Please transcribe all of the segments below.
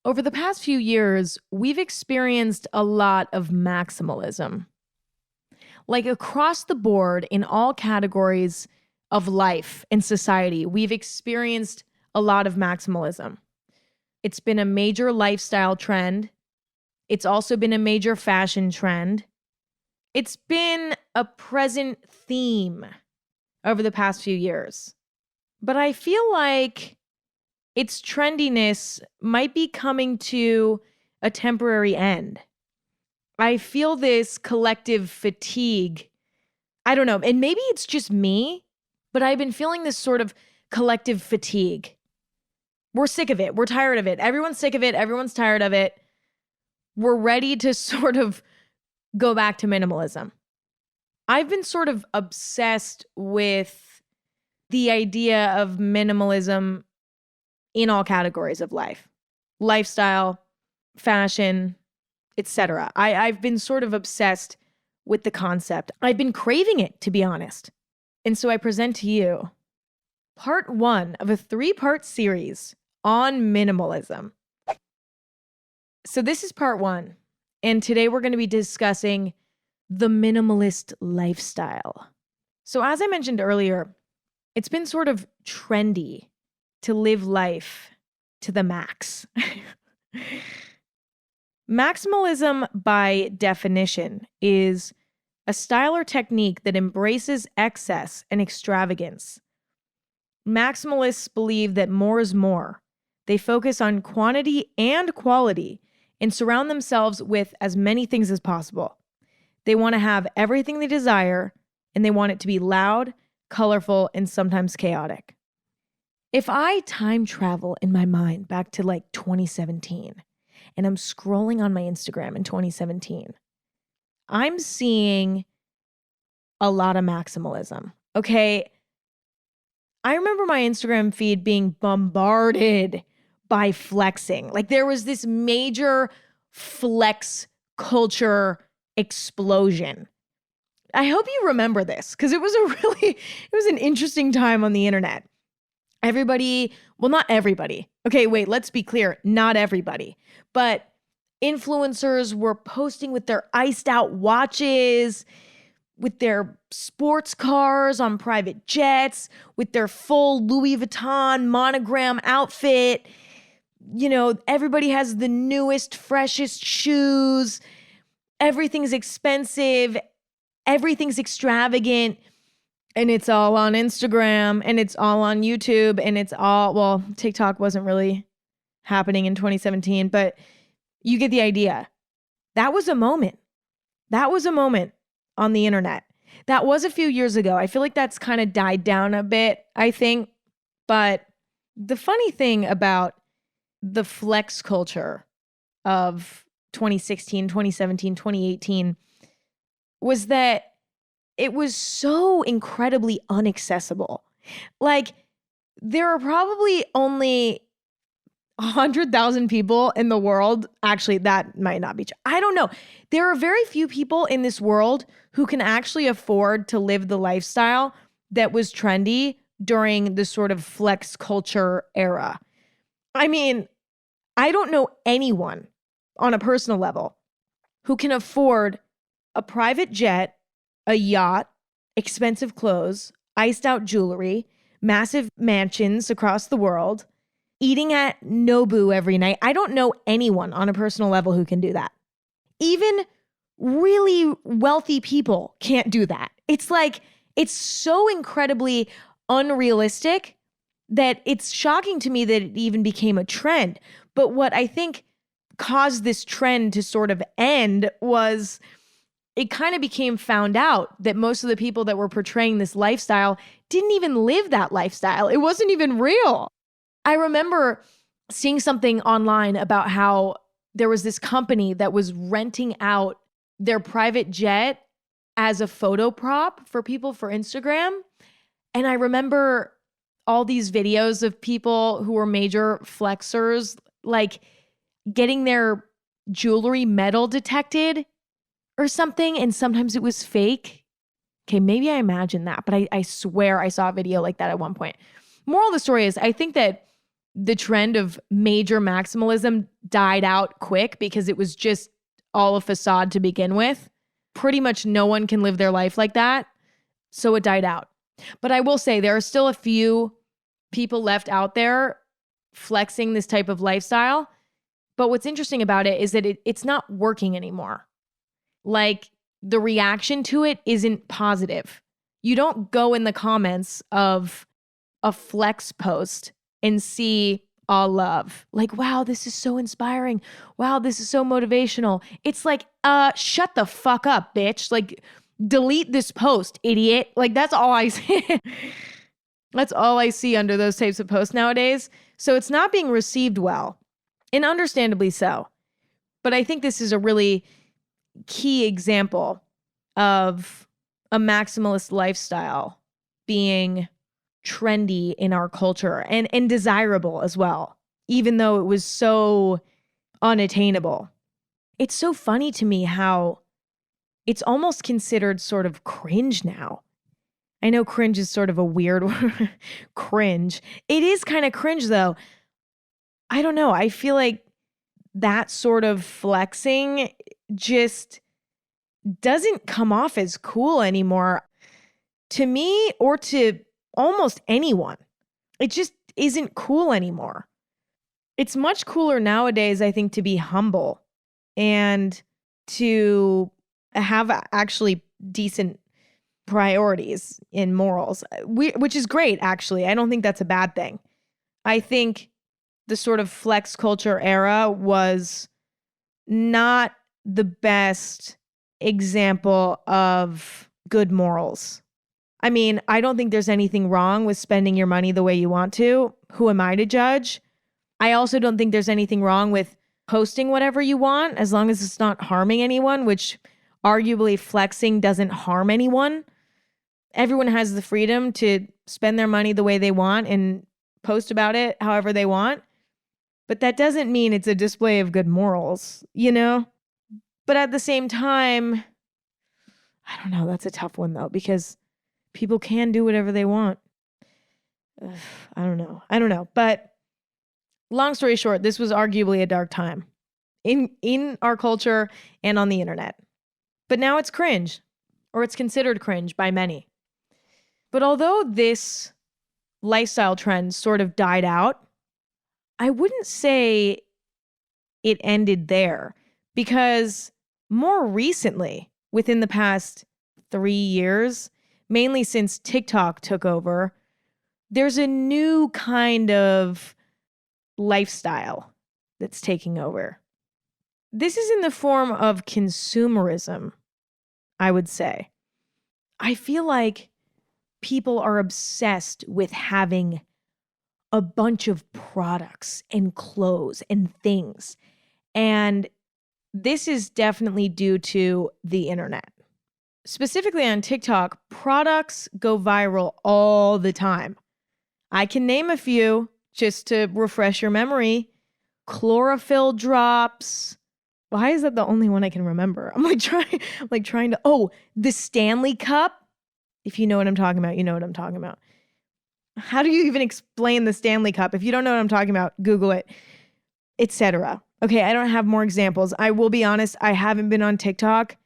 Over the past few years, we've experienced a lot of maximalism. Like across the board in all categories of life and society, we've experienced a lot of maximalism. It's been a major lifestyle trend. It's also been a major fashion trend. It's been a present theme over the past few years. But I feel like its trendiness might be coming to a temporary end. I feel this collective fatigue. I don't know, and maybe it's just me, but I've been feeling this sort of collective fatigue. We're sick of it. We're tired of it. Everyone's sick of it. Everyone's tired of it. We're ready to sort of go back to minimalism. I've been sort of obsessed with the idea of minimalism in all categories of life, lifestyle, fashion, etc. I've been sort of obsessed with the concept. I've been craving it, to be honest. And so I present to you part 1 of a 3-part series on minimalism. So this is part 1. And today we're going to be discussing the minimalist lifestyle. So as I mentioned earlier, it's been sort of trendy to live life to the max. Maximalism, by definition, is a style or technique that embraces excess and extravagance. Maximalists believe that more is more. They focus on quantity and quality and surround themselves with as many things as possible. They want to have everything they desire, and they want it to be loud, colorful, and sometimes chaotic. If I time travel in my mind back to like 2017, and I'm scrolling on my Instagram in 2017, I'm seeing a lot of maximalism. Okay. I remember my Instagram feed being bombarded by flexing. Like there was this major flex culture explosion. I hope you remember this because it was an interesting time on the internet. Everybody, well, not everybody. Okay, wait, let's be clear. Not everybody. But influencers were posting with their iced out watches, with their sports cars on private jets, with their full Louis Vuitton monogram outfit. You know, everybody has the newest, freshest shoes. Everything's expensive. Everything's extravagant. And it's all on Instagram, and it's all on YouTube, and it's all, well, TikTok wasn't really happening in 2017, but you get the idea. That was a moment. That was a moment on the internet. That was a few years ago. I feel like that's kind of died down a bit, I think. But the funny thing about the flex culture of 2016, 2017, 2018 was that it was so incredibly unaccessible. Like, there are probably only 100,000 people in the world. Actually, that might not be true. I don't know. There are very few people in this world who can actually afford to live the lifestyle that was trendy during the sort of flex culture era. I mean, I don't know anyone on a personal level who can afford a private jet, a yacht, expensive clothes, iced out jewelry, massive mansions across the world, eating at Nobu every night. I don't know anyone on a personal level who can do that. Even really wealthy people can't do that. It's like, it's so incredibly unrealistic that it's shocking to me that it even became a trend. But what I think caused this trend to sort of end was it kind of became found out that most of the people that were portraying this lifestyle didn't even live that lifestyle. It wasn't even real. I remember seeing something online about how there was this company that was renting out their private jet as a photo prop for people for Instagram. And I remember all these videos of people who were major flexers, like getting their jewelry metal detected or something, and sometimes it was fake. Okay, maybe I imagined that, but I swear I saw a video like that at one point. Moral of the story is, I think that the trend of major maximalism died out quick because it was just all a facade to begin with. Pretty much no one can live their life like that. So it died out. But I will say there are still a few people left out there flexing this type of lifestyle. But what's interesting about it is that it's not working anymore. Like, the reaction to it isn't positive. You don't go in the comments of a flex post and see all love. Like, wow, this is so inspiring. Wow, this is so motivational. It's like, shut the fuck up, bitch. Like, delete this post, idiot. Like, that's all I see. That's all I see under those types of posts nowadays. So it's not being received well, and understandably so. But I think this is a really key example of a maximalist lifestyle being trendy in our culture and desirable as well, even though it was so unattainable. It's so funny to me how it's almost considered sort of cringe now. I know cringe is sort of a weird word. Cringe. It is kind of cringe though. I don't know. I feel like that sort of flexing just doesn't come off as cool anymore to me or to almost anyone. It just isn't cool anymore. It's much cooler nowadays, I think, to be humble and to have actually decent priorities in morals, which is great, actually. I don't think that's a bad thing. I think the sort of flex culture era was not the best example of good morals. I mean, I don't think there's anything wrong with spending your money the way you want to. Who am I to judge? I also don't think there's anything wrong with posting whatever you want as long as it's not harming anyone, which arguably flexing doesn't harm anyone. Everyone has the freedom to spend their money the way they want and post about it however they want. But that doesn't mean it's a display of good morals, you know? But at the same time, I don't know. That's a tough one though, because people can do whatever they want. Ugh, I don't know. But long story short, this was arguably a dark time in our culture and on the internet. But now it's cringe, or it's considered cringe by many. But although this lifestyle trend sort of died out, I wouldn't say it ended there, because more recently, within the past 3 years, mainly since TikTok took over, there's a new kind of lifestyle that's taking over. This is in the form of consumerism, I would say. I feel like people are obsessed with having a bunch of products and clothes and things. And this is definitely due to the internet. Specifically on TikTok, products go viral all the time. I can name a few just to refresh your memory. Chlorophyll drops. Why is that the only one I can remember? I'm trying to, the Stanley Cup. If you know what I'm talking about, you know what I'm talking about. How do you even explain the Stanley Cup? If you don't know what I'm talking about, Google it, etc. Okay, I don't have more examples. I will be honest, I haven't been on TikTok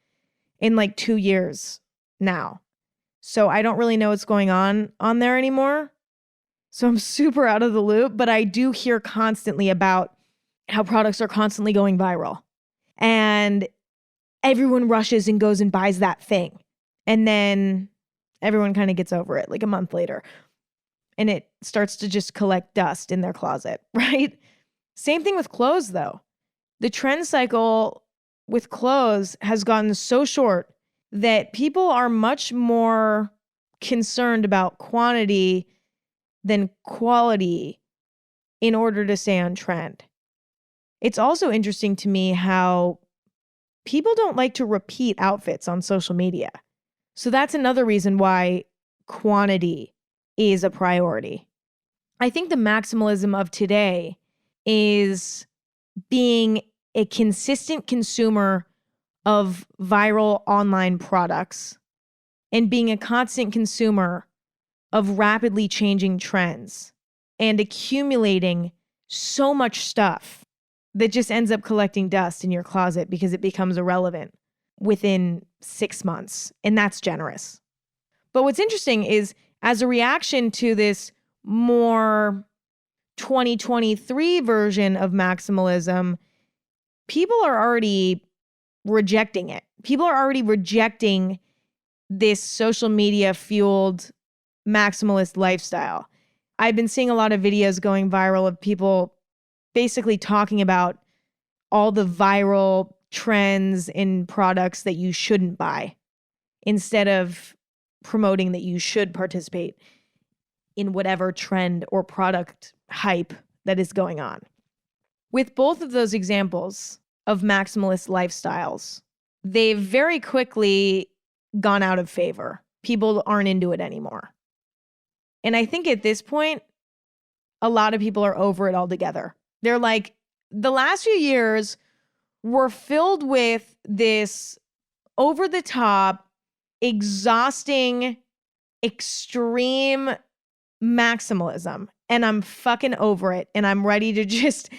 in like 2 years now. So I don't really know what's going on there anymore. So I'm super out of the loop, but I do hear constantly about how products are constantly going viral. And everyone rushes and goes and buys that thing. And then everyone kind of gets over it like a month later. And it starts to just collect dust in their closet, right? Same thing with clothes, though. The trend cycle with clothes has gotten so short that people are much more concerned about quantity than quality in order to stay on trend. It's also interesting to me how people don't like to repeat outfits on social media. So that's another reason why quantity is a priority. I think the maximalism of today is being a consistent consumer of viral online products and being a constant consumer of rapidly changing trends and accumulating so much stuff that just ends up collecting dust in your closet because it becomes irrelevant within 6 months. And that's generous. But what's interesting is, as a reaction to this more 2023 version of maximalism, people are already rejecting it. People are already rejecting this social media fueled maximalist lifestyle. I've been seeing a lot of videos going viral of people basically talking about all the viral trends in products that you shouldn't buy, instead of promoting that you should participate in whatever trend or product hype that is going on. With both of those examples of maximalist lifestyles, they've very quickly gone out of favor. People aren't into it anymore. And I think at this point, a lot of people are over it altogether. They're like, the last few years were filled with this over-the-top, exhausting, extreme maximalism. And I'm fucking over it. And I'm ready to just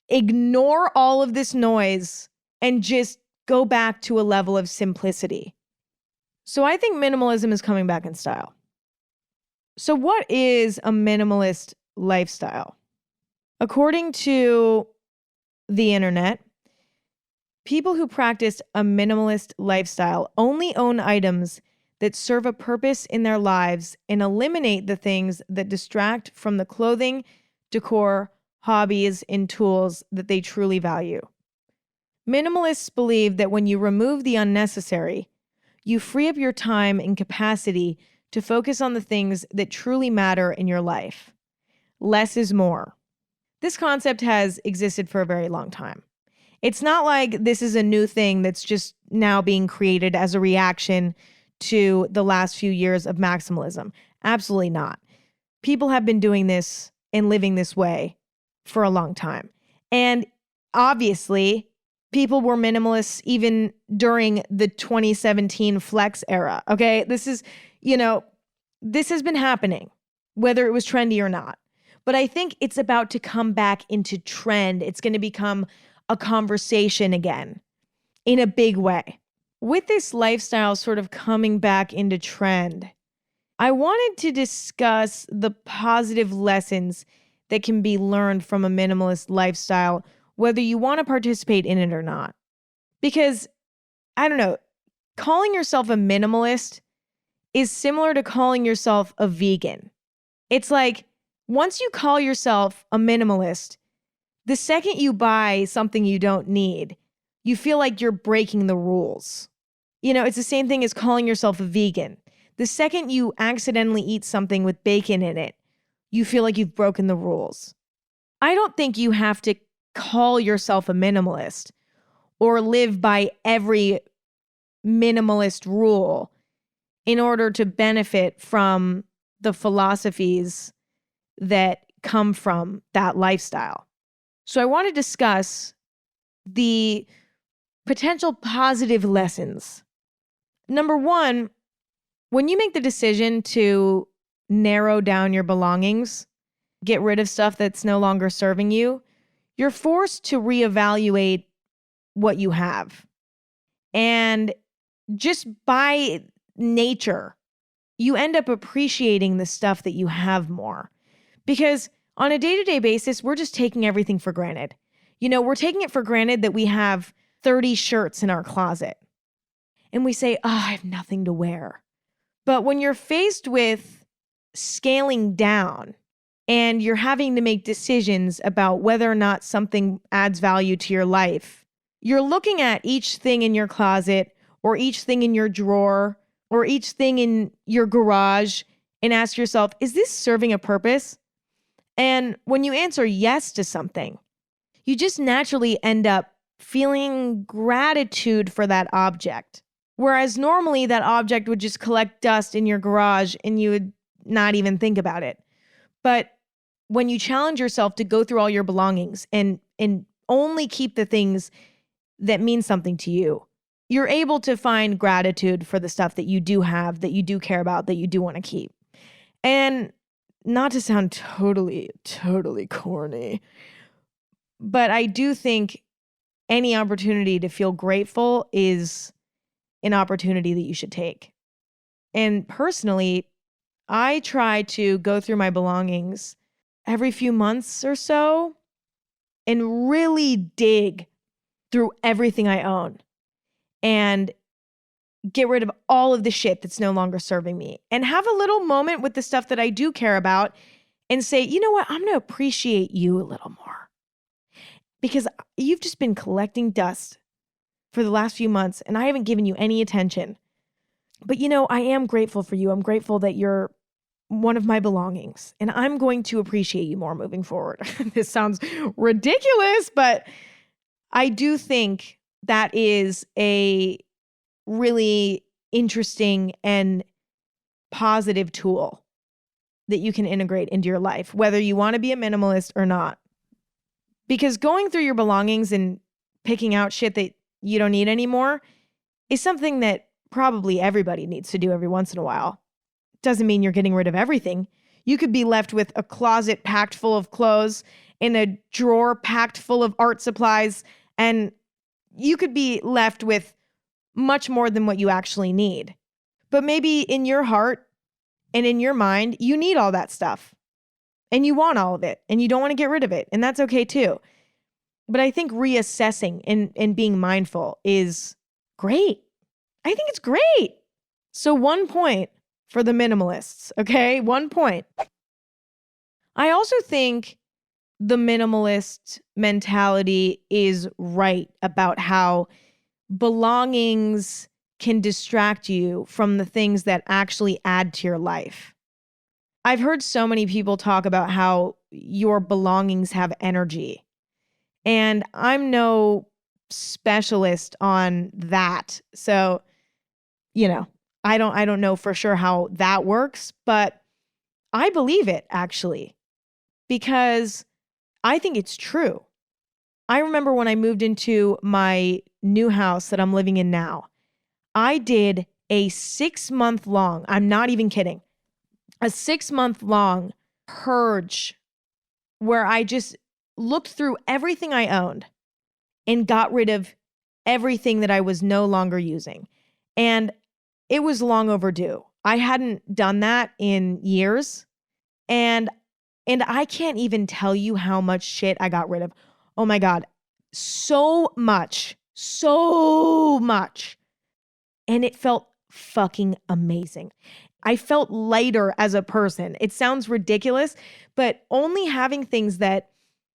ignore all of this noise and just go back to a level of simplicity. So I think minimalism is coming back in style. So what is a minimalist lifestyle? According to the internet, people who practice a minimalist lifestyle only own items that serve a purpose in their lives and eliminate the things that distract from the clothing, decor, hobbies, and tools that they truly value. Minimalists believe that when you remove the unnecessary, you free up your time and capacity to focus on the things that truly matter in your life. Less is more. This concept has existed for a very long time. It's not like this is a new thing that's just now being created as a reaction to the last few years of maximalism. Absolutely not. People have been doing this and living this way for a long time. And obviously, people were minimalists even during the 2017 flex era. Okay, this has been happening, whether it was trendy or not. But I think it's about to come back into trend. It's going to become a conversation again in a big way. With this lifestyle sort of coming back into trend, I wanted to discuss the positive lessons that can be learned from a minimalist lifestyle, whether you want to participate in it or not. Because, I don't know, calling yourself a minimalist is similar to calling yourself a vegan. It's like, once you call yourself a minimalist, the second you buy something you don't need, you feel like you're breaking the rules. It's the same thing as calling yourself a vegan. The second you accidentally eat something with bacon in it, you feel like you've broken the rules. I don't think you have to call yourself a minimalist or live by every minimalist rule in order to benefit from the philosophies that come from that lifestyle. So I want to discuss the potential positive lessons. Number one, when you make the decision to narrow down your belongings, get rid of stuff that's no longer serving you, you're forced to reevaluate what you have. And just by nature, you end up appreciating the stuff that you have more. Because on a day-to-day basis, we're just taking everything for granted. We're taking it for granted that we have 30 shirts in our closet. And we say, I have nothing to wear. But when you're faced with scaling down and you're having to make decisions about whether or not something adds value to your life, you're looking at each thing in your closet or each thing in your drawer or each thing in your garage and ask yourself, is this serving a purpose? And when you answer yes to something, you just naturally end up feeling gratitude for that object. Whereas normally that object would just collect dust in your garage and you would not even think about it. But when you challenge yourself to go through all your belongings and only keep the things that mean something to you, you're able to find gratitude for the stuff that you do have, that you do care about, that you do want to keep. And not to sound totally corny, But I do think any opportunity to feel grateful is an opportunity that you should take. And personally, I try to go through my belongings every few months or so and really dig through everything I own and get rid of all of the shit that's no longer serving me and have a little moment with the stuff that I do care about and say, you know what, I'm going to appreciate you a little more because you've just been collecting dust for the last few months and I haven't given you any attention. But I am grateful for you. I'm grateful that you're one of my belongings and I'm going to appreciate you more moving forward. This sounds ridiculous, but I do think that is a really interesting and positive tool that you can integrate into your life, whether you want to be a minimalist or not. Because going through your belongings and picking out shit that you don't need anymore is something that probably everybody needs to do every once in a while. Doesn't mean you're getting rid of everything. You could be left with a closet packed full of clothes and a drawer packed full of art supplies, and you could be left with much more than what you actually need. But maybe in your heart and in your mind, you need all that stuff and you want all of it and you don't want to get rid of it. And that's okay too. But I think reassessing and being mindful is great. I think it's great. So 1 point for the minimalists, okay? 1 point. I also think the minimalist mentality is right about how belongings can distract you from the things that actually add to your life. I've heard so many people talk about how your belongings have energy. And I'm no specialist on that. So, I don't know for sure how that works, but I believe it actually because I think it's true. I remember when I moved into my new house that I'm living in now, I did a 6-month long, I'm not even kidding, a 6-month long purge where I just looked through everything I owned and got rid of everything that I was no longer using. And it was long overdue. I hadn't done that in years. And I can't even tell you how much shit I got rid of. Oh my God. So much. And it felt fucking amazing. I felt lighter as a person. It sounds ridiculous, but only having things that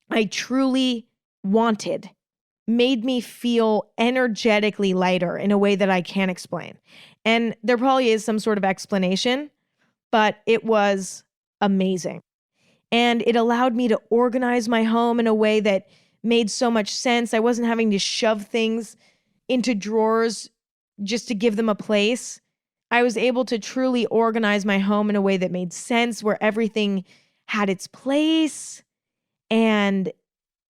I truly wanted made me feel energetically lighter in a way that I can't explain. And there probably is some sort of explanation, but it was amazing. And it allowed me to organize my home in a way that made so much sense. I wasn't having to shove things into drawers just to give them a place. I was able to truly organize my home in a way that made sense, where everything had its place and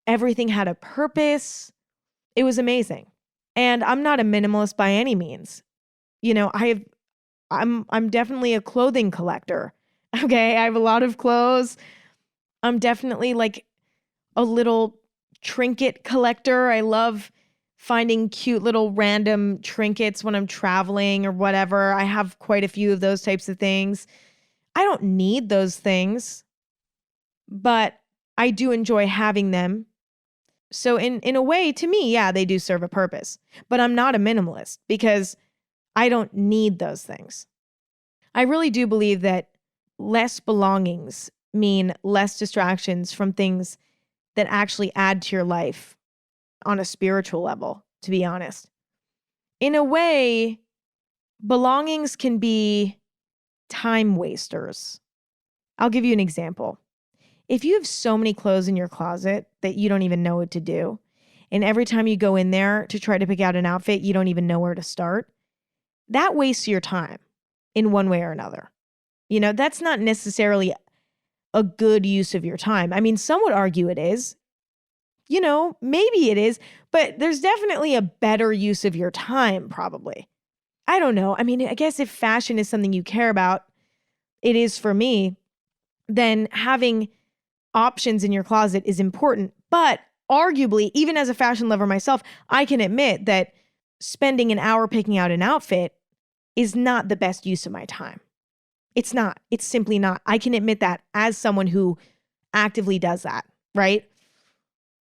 everything had a purpose. It was amazing. And I'm not a minimalist by any means. I'm definitely a clothing collector. Okay, I have a lot of clothes. I'm definitely like a little trinket collector. I love finding cute little random trinkets when I'm traveling or whatever. I have quite a few of those types of things. I don't need those things, but I do enjoy having them. So in a way, to me, yeah, they do serve a purpose. But I'm not a minimalist because I don't need those things. I really do believe that less belongings mean less distractions from things that actually add to your life on a spiritual level, to be honest. In a way, belongings can be time wasters. I'll give you an example. If you have so many clothes in your closet that you don't even know what to do, and every time you go in there to try to pick out an outfit, you don't even know where to start, that wastes your time in one way or another. That's not necessarily a good use of your time. I mean, some would argue it is. Maybe it is, but there's definitely a better use of your time, probably. I don't know. I mean, I guess if fashion is something you care about, it is for me, then having options in your closet is important. But arguably, even as a fashion lover myself, I can admit that spending an hour picking out an outfit is not the best use of my time. It's not. It's simply not. I can admit that as someone who actively does that, right?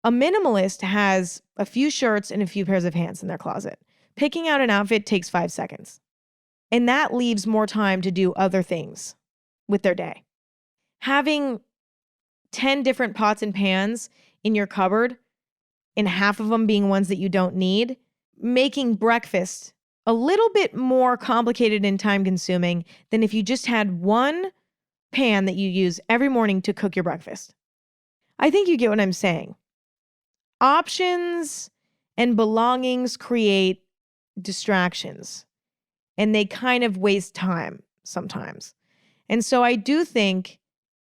A minimalist has a few shirts and a few pairs of pants in their closet. Picking out an outfit takes 5 seconds. And that leaves more time to do other things with their day. Having 10 different pots and pans in your cupboard, and half of them being ones that you don't need, making breakfast a little bit more complicated and time consuming than if you just had one pan that you use every morning to cook your breakfast. I think you get what I'm saying. Options and belongings create distractions, and they kind of waste time sometimes. And so I do think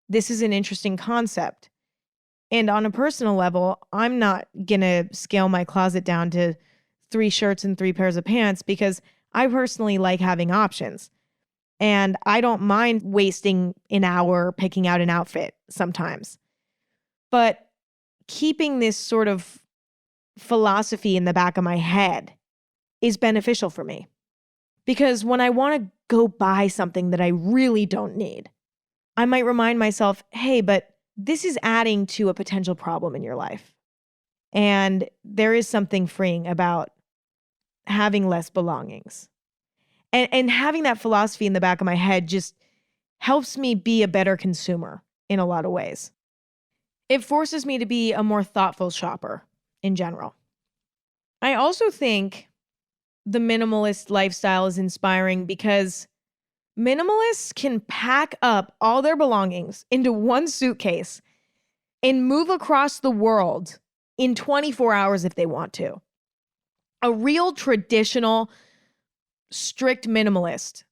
this is an interesting concept. And on a personal level, I'm not going to scale my closet down to 3 shirts and 3 pairs of pants because I personally like having options. And I don't mind wasting an hour picking out an outfit sometimes. But keeping this sort of philosophy in the back of my head is beneficial for me. Because when I want to go buy something that I really don't need, I might remind myself, hey, but this is adding to a potential problem in your life. And there is something freeing about having less belongings. And having that philosophy in the back of my head just helps me be a better consumer in a lot of ways. It forces me to be a more thoughtful shopper in general. I also think the minimalist lifestyle is inspiring because minimalists can pack up all their belongings into one suitcase and move across the world in 24 hours if they want to. A real traditional, strict minimalist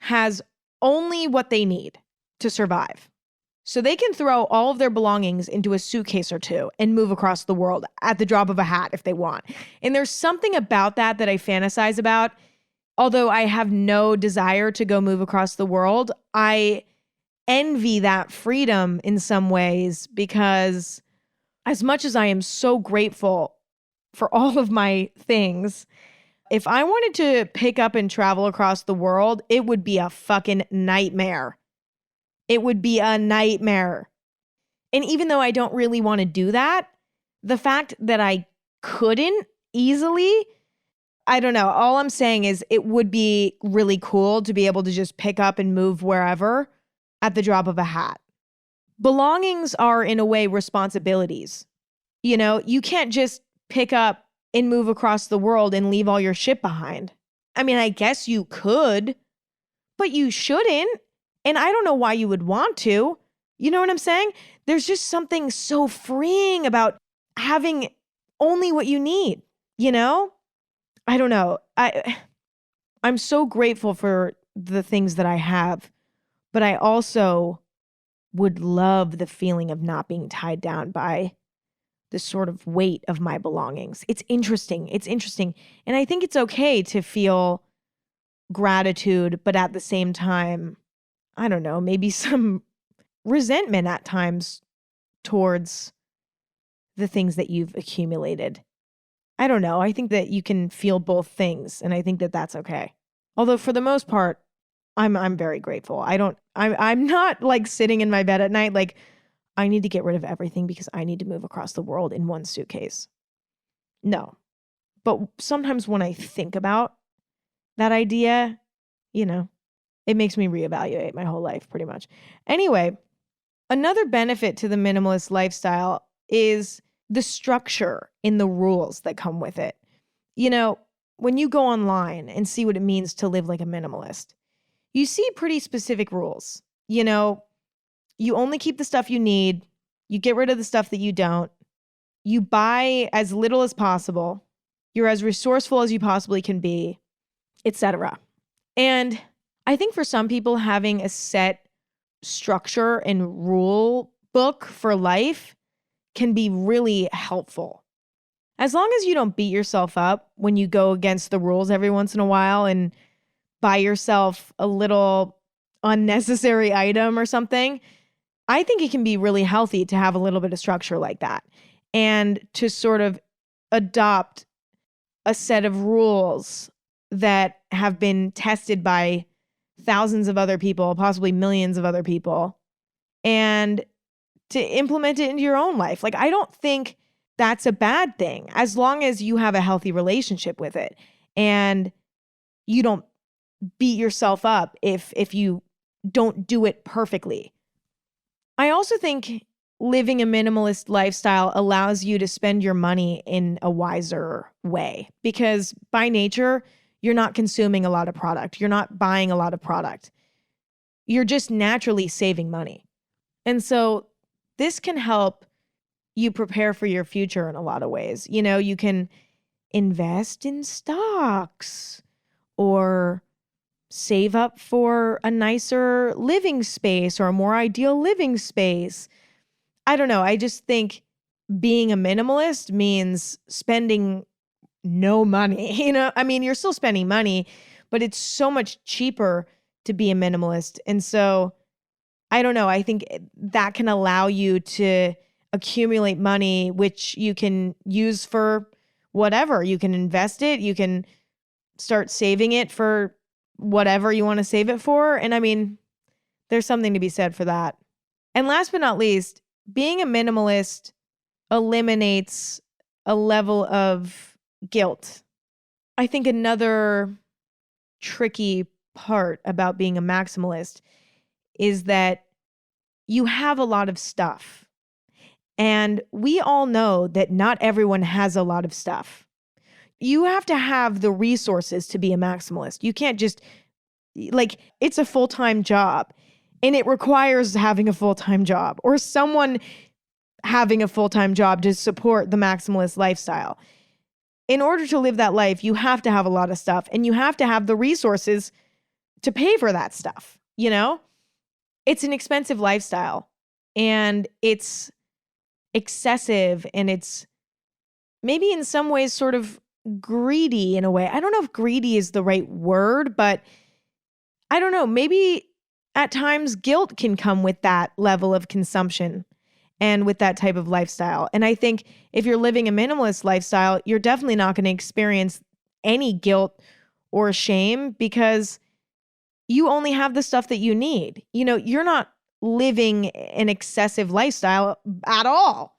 has only what they need to survive. So they can throw all of their belongings into a suitcase or two and move across the world at the drop of a hat if they want. And there's something about that I fantasize about. Although I have no desire to go move across the world, I envy that freedom in some ways because as much as I am so grateful for all of my things, if I wanted to pick up and travel across the world, it would be a fucking nightmare. It would be a nightmare. And even though I don't really want to do that, the fact that I couldn't easily, I don't know. All I'm saying is it would be really cool to be able to just pick up and move wherever at the drop of a hat. Belongings are, in a way, responsibilities. You know, you can't just pick up and move across the world and leave all your shit behind. I mean, I guess you could, but you shouldn't. And I don't know why you would want to. You know what I'm saying? There's just something so freeing about having only what you need, you know? I don't know. I'm so grateful for the things that I have, but I also would love the feeling of not being tied down by the sort of weight of my belongings. It's interesting. It's interesting. And I think it's okay to feel gratitude, but at the same time, I don't know, maybe some resentment at times towards the things that you've accumulated. I don't know. I think that you can feel both things, and I think that that's okay. Although for the most part, I'm very grateful. I'm not like sitting in my bed at night like I need to get rid of everything because I need to move across the world in one suitcase. No. But sometimes when I think about that idea, you know, it makes me reevaluate my whole life pretty much. Anyway, another benefit to the minimalist lifestyle is the structure in the rules that come with it. You know, when you go online and see what it means to live like a minimalist, you see pretty specific rules. You know, you only keep the stuff you need. You get rid of the stuff that you don't. You buy as little as possible. You're as resourceful as you possibly can be, etc. And I think for some people, having a set structure and rule book for life can be really helpful. As long as you don't beat yourself up when you go against the rules every once in a while and buy yourself a little unnecessary item or something, I think it can be really healthy to have a little bit of structure like that. and to sort of adopt a set of rules that have been tested by thousands of other people, possibly millions of other people, and to implement it into your own life. Like, I don't think that's a bad thing as long as you have a healthy relationship with it and you don't beat yourself up if you don't do it perfectly. I also think living a minimalist lifestyle allows you to spend your money in a wiser way because by nature, you're not consuming a lot of product. You're not buying a lot of product. You're just naturally saving money. And so this can help you prepare for your future in a lot of ways. You know, you can invest in stocks or save up for a nicer living space or a more ideal living space. I don't know. I just think being a minimalist means spending no money. You know, I mean, you're still spending money, but it's so much cheaper to be a minimalist. And so I don't know. I think that can allow you to accumulate money, which you can use for whatever. You can invest it. You can start saving it for whatever you want to save it for. And I mean, there's something to be said for that. And last but not least, being a minimalist eliminates a level of guilt. I think another tricky part about being a maximalist is that you have a lot of stuff. And we all know that not everyone has a lot of stuff. You have to have the resources to be a maximalist. You can't just, like, it's a full-time job and it requires having a full-time job or someone having a full-time job to support the maximalist lifestyle. In order to live that life, you have to have a lot of stuff and you have to have the resources to pay for that stuff, you know? It's an expensive lifestyle and it's excessive and it's maybe in some ways sort of greedy in a way. I don't know if greedy is the right word, but I don't know. Maybe at times guilt can come with that level of consumption and with that type of lifestyle. And I think if you're living a minimalist lifestyle, you're definitely not going to experience any guilt or shame because you only have the stuff that you need. You know, you're not living an excessive lifestyle at all.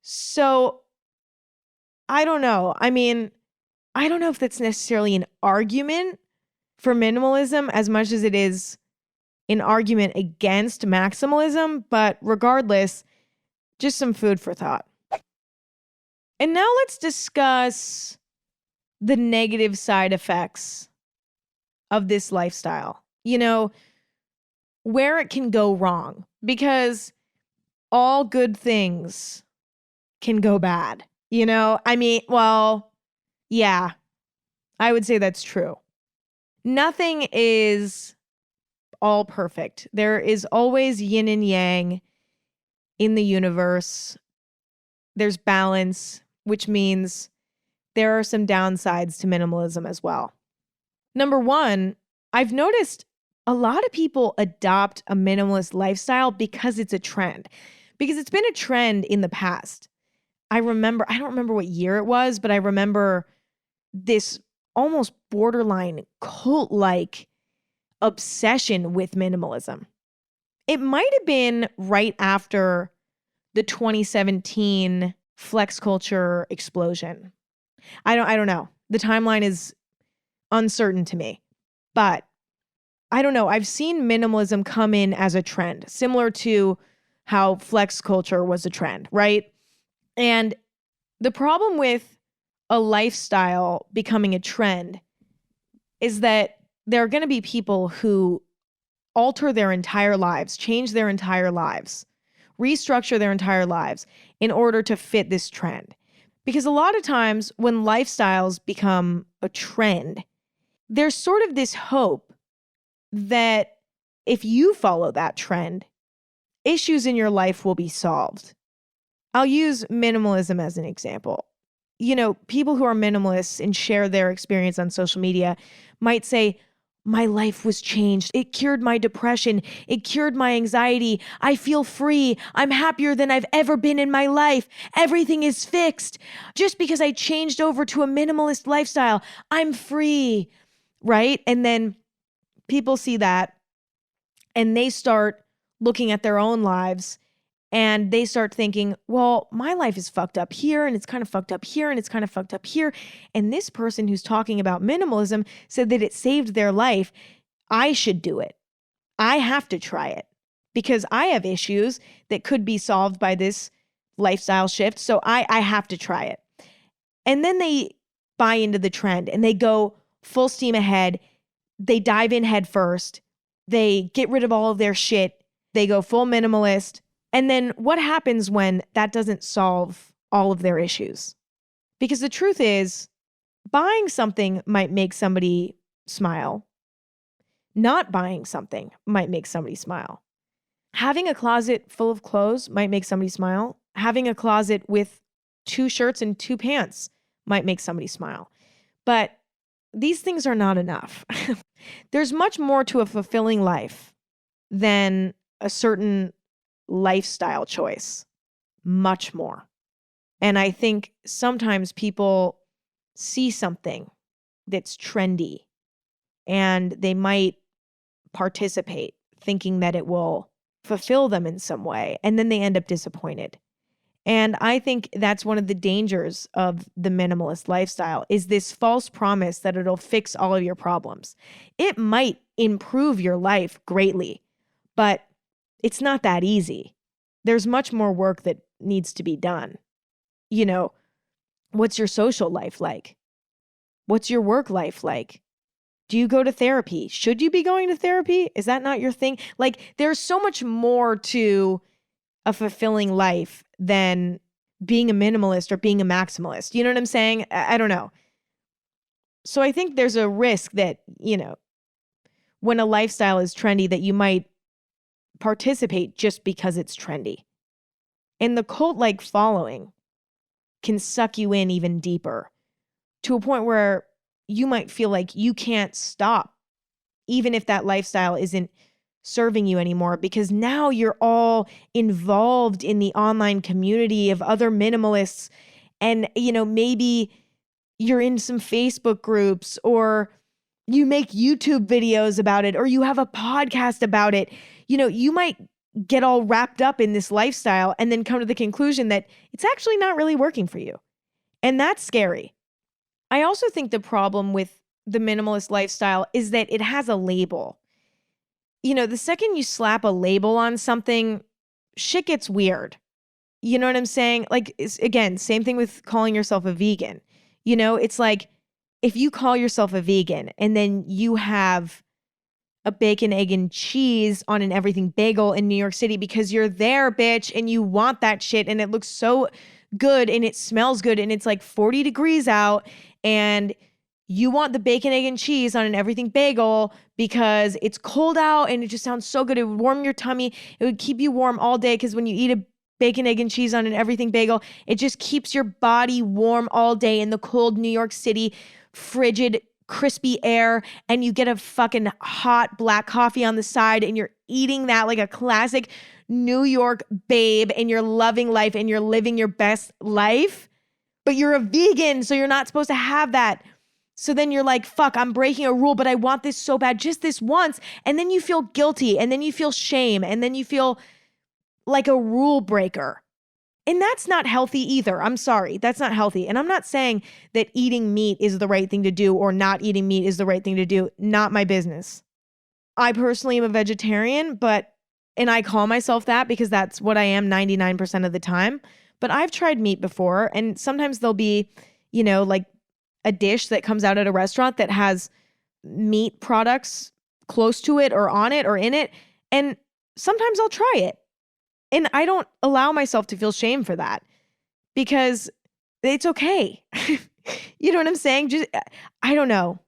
So I don't know. I mean, I don't know if that's necessarily an argument for minimalism as much as it is an argument against maximalism, but regardless, just some food for thought. And now let's discuss the negative side effects of this lifestyle. You know, where it can go wrong, because all good things can go bad. You know, I mean, well, yeah, I would say that's true. Nothing is all perfect. There is always yin and yang in the universe. There's balance, which means there are some downsides to minimalism as well. Number one, I've noticed a lot of people adopt a minimalist lifestyle because it's a trend, because it's been a trend in the past. I don't remember what year it was, but I remember this almost borderline cult-like obsession with minimalism. It might have been right after the 2017 flex culture explosion. I don't know. The timeline is uncertain to me, but I don't know. I've seen minimalism come in as a trend, similar to how flex culture was a trend, right? And the problem with a lifestyle becoming a trend is that there are going to be people who alter their entire lives, change their entire lives, restructure their entire lives in order to fit this trend. Because a lot of times when lifestyles become a trend, there's sort of this hope that if you follow that trend, issues in your life will be solved. I'll use minimalism as an example. You know, people who are minimalists and share their experience on social media might say, my life was changed. It cured my depression. It cured my anxiety. I feel free. I'm happier than I've ever been in my life. Everything is fixed. Just because I changed over to a minimalist lifestyle, I'm free, right? And then people see that and they start looking at their own lives and they start thinking, well, my life is fucked up here and it's kind of fucked up here and it's kind of fucked up here. And this person who's talking about minimalism said that it saved their life. I should do it. I have to try it because I have issues that could be solved by this lifestyle shift. So I have to try it. And then they buy into the trend and they go full steam ahead. They dive in head first. They get rid of all of their shit. They go full minimalist. And then what happens when that doesn't solve all of their issues? Because the truth is, buying something might make somebody smile. Not buying something might make somebody smile. Having a closet full of clothes might make somebody smile. Having a closet with 2 shirts and 2 pants might make somebody smile. But these things are not enough. There's much more to a fulfilling life than a certain lifestyle choice. Much more. And I think sometimes people see something that's trendy and they might participate thinking that it will fulfill them in some way. And then they end up disappointed. And I think that's one of the dangers of the minimalist lifestyle is this false promise that it'll fix all of your problems. It might improve your life greatly, but it's not that easy. There's much more work that needs to be done. You know, what's your social life like? What's your work life like? Do you go to therapy? Should you be going to therapy? Is that not your thing? Like, there's so much more to a fulfilling life than being a minimalist or being a maximalist. You know what I'm saying? I don't know. So I think there's a risk that, you know, when a lifestyle is trendy, that you might participate just because it's trendy. And the cult-like following can suck you in even deeper to a point where you might feel like you can't stop, even if that lifestyle isn't serving you anymore, because now you're all involved in the online community of other minimalists. And, you know, maybe you're in some Facebook groups or you make YouTube videos about it or you have a podcast about it. You know, you might get all wrapped up in this lifestyle and then come to the conclusion that it's actually not really working for you. And that's scary. I also think the problem with the minimalist lifestyle is that it has a label. You know, the second you slap a label on something, shit gets weird. You know what I'm saying? Like, again, same thing with calling yourself a vegan. You know, it's like if you call yourself a vegan and then you have a bacon, egg, and cheese on an everything bagel in New York City because you're there, bitch, and you want that shit and it looks so good and it smells good and it's like 40 degrees out and you want the bacon, egg, and cheese on an everything bagel because it's cold out and it just sounds so good. It would warm your tummy. It would keep you warm all day because when you eat a bacon, egg, and cheese on an everything bagel, it just keeps your body warm all day in the cold New York City, frigid, crispy air, and you get a fucking hot black coffee on the side and you're eating that like a classic New York babe and you're loving life and you're living your best life, but you're a vegan, so you're not supposed to have that. So then you're like, fuck, I'm breaking a rule, but I want this so bad, just this once. And then you feel guilty and then you feel shame and then you feel like a rule breaker. And that's not healthy either. I'm sorry. That's not healthy. And I'm not saying that eating meat is the right thing to do or not eating meat is the right thing to do. Not my business. I personally am a vegetarian, and I call myself that because that's what I am 99% of the time. But I've tried meat before, and sometimes there'll be, you know, like a dish that comes out at a restaurant that has meat products close to it or on it or in it. And sometimes I'll try it. And I don't allow myself to feel shame for that because it's okay. You know what I'm saying? Just, I don't know.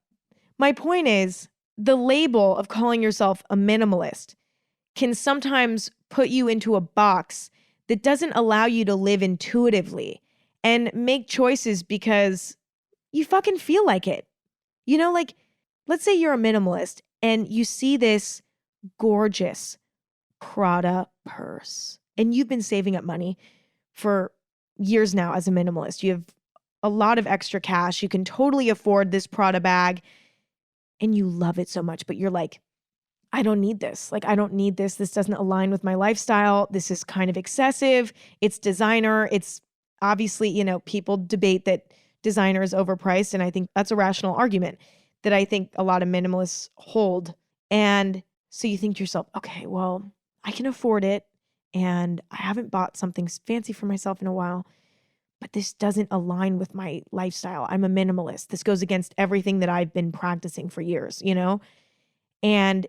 My point is the label of calling yourself a minimalist can sometimes put you into a box that doesn't allow you to live intuitively and make choices because you fucking feel like it. You know, like, let's say you're a minimalist and you see this gorgeous Prada purse, and you've been saving up money for years now as a minimalist. You have a lot of extra cash. You can totally afford this Prada bag and you love it so much, but you're like, I don't need this. Like, I don't need this. This doesn't align with my lifestyle. This is kind of excessive. It's designer. It's obviously, people debate that designer is overpriced. And I think that's a rational argument that I think a lot of minimalists hold. And so you think to yourself, okay, well, I can afford it. And I haven't bought something fancy for myself in a while, but this doesn't align with my lifestyle. I'm a minimalist. This goes against everything that I've been practicing for years, And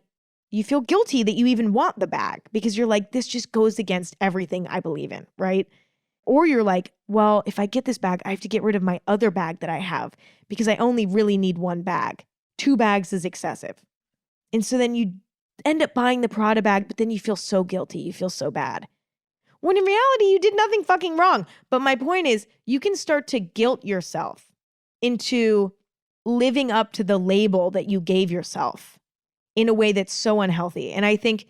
you feel guilty that you even want the bag because you're like, this just goes against everything I believe in, right? Or you're like, well, if I get this bag, I have to get rid of my other bag that I have because I only really need one bag. 2 bags is excessive. And so then you end up buying the Prada bag, but then you feel so guilty. You feel so bad. When in reality, you did nothing fucking wrong. But my point is, you can start to guilt yourself into living up to the label that you gave yourself in a way that's so unhealthy. And I think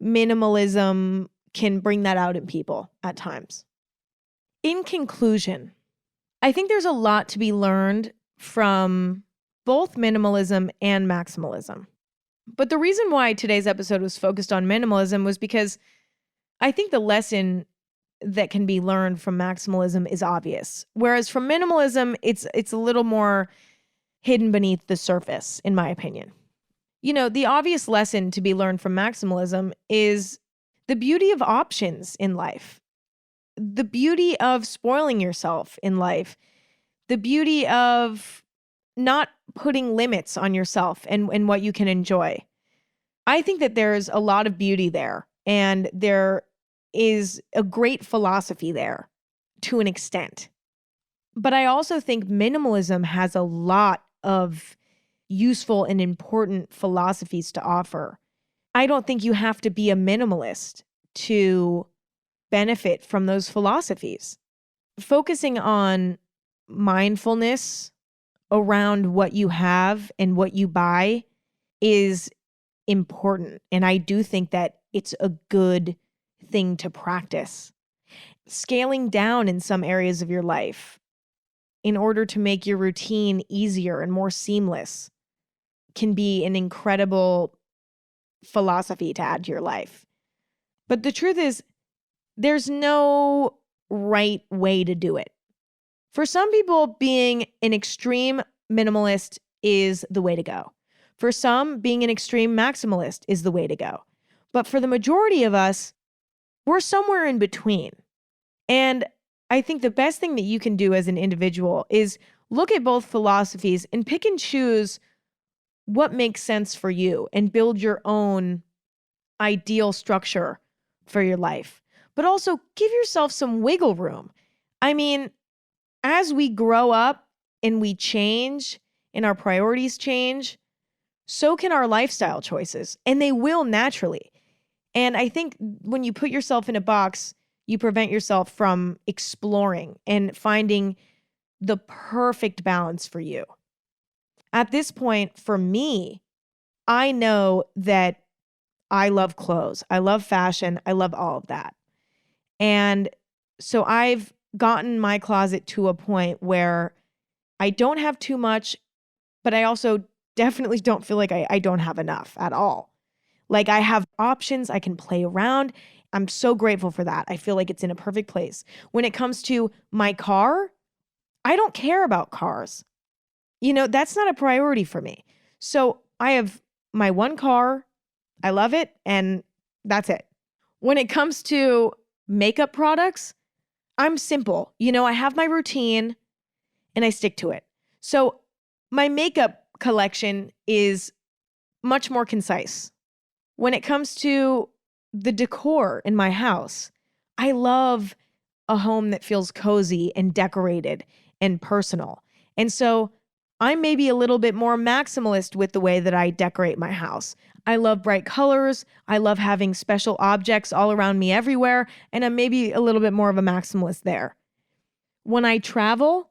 minimalism can bring that out in people at times. In conclusion, I think there's a lot to be learned from both minimalism and maximalism. But the reason why today's episode was focused on minimalism was because I think the lesson that can be learned from maximalism is obvious. Whereas from minimalism, it's a little more hidden beneath the surface, in my opinion. The obvious lesson to be learned from maximalism is the beauty of options in life, the beauty of spoiling yourself in life, the beauty of not putting limits on yourself and what you can enjoy. I think that there's a lot of beauty there, and there is a great philosophy there to an extent. But I also think minimalism has a lot of useful and important philosophies to offer. I don't think you have to be a minimalist to benefit from those philosophies. Focusing on mindfulness around what you have and what you buy is important. And I do think that it's a good thing to practice. Scaling down in some areas of your life in order to make your routine easier and more seamless can be an incredible philosophy to add to your life. But the truth is, there's no right way to do it. For some people, being an extreme minimalist is the way to go. For some, being an extreme maximalist is the way to go. But for the majority of us, we're somewhere in between. And I think the best thing that you can do as an individual is look at both philosophies and pick and choose what makes sense for you and build your own ideal structure for your life. But also give yourself some wiggle room. I mean, as we grow up and we change and our priorities change, so can our lifestyle choices, and they will naturally. And I think when you put yourself in a box, you prevent yourself from exploring and finding the perfect balance for you. At this point, for me, I know that I love clothes. I love fashion. I love all of that. And so I've gotten my closet to a point where I don't have too much, but I also definitely don't feel like I don't have enough at all. Like, I have options, I can play around. I'm so grateful for that. I feel like it's in a perfect place. When it comes to my car, I don't care about cars. That's not a priority for me. So I have my one car, I love it, and that's it. When it comes to makeup products, I'm simple. I have my routine and I stick to it. So my makeup collection is much more concise. When it comes to the decor in my house, I love a home that feels cozy and decorated and personal. And so I'm maybe a little bit more maximalist with the way that I decorate my house. I love bright colors. I love having special objects all around me everywhere. And I'm maybe a little bit more of a maximalist there. When I travel,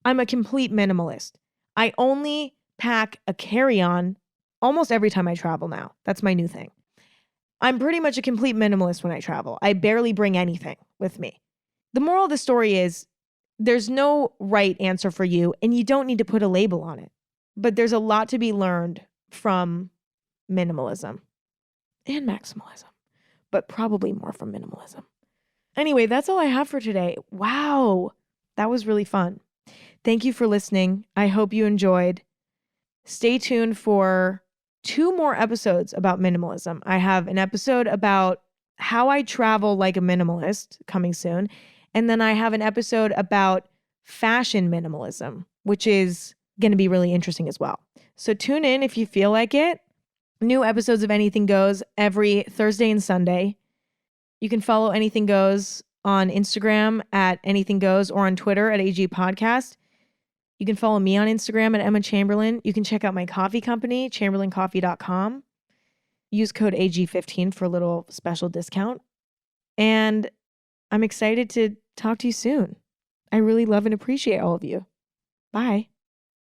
I'm a complete minimalist. I only pack a carry-on almost every time I travel now. That's my new thing. I'm pretty much a complete minimalist when I travel. I barely bring anything with me. The moral of the story is there's no right answer for you, and you don't need to put a label on it. But there's a lot to be learned from minimalism and maximalism, but probably more from minimalism. Anyway, that's all I have for today. Wow, that was really fun. Thank you for listening. I hope you enjoyed. Stay tuned for 2 more episodes about minimalism. I have an episode about how I travel like a minimalist coming soon. And then I have an episode about fashion minimalism, which is going to be really interesting as well. So tune in if you feel like it. New episodes of Anything Goes every Thursday and Sunday. You can follow Anything Goes on Instagram at Anything Goes or on Twitter at AG Podcast. You can follow me on Instagram at Emma Chamberlain. You can check out my coffee company, chamberlaincoffee.com. Use code AG15 for a little special discount. And I'm excited to talk to you soon. I really love and appreciate all of you. Bye.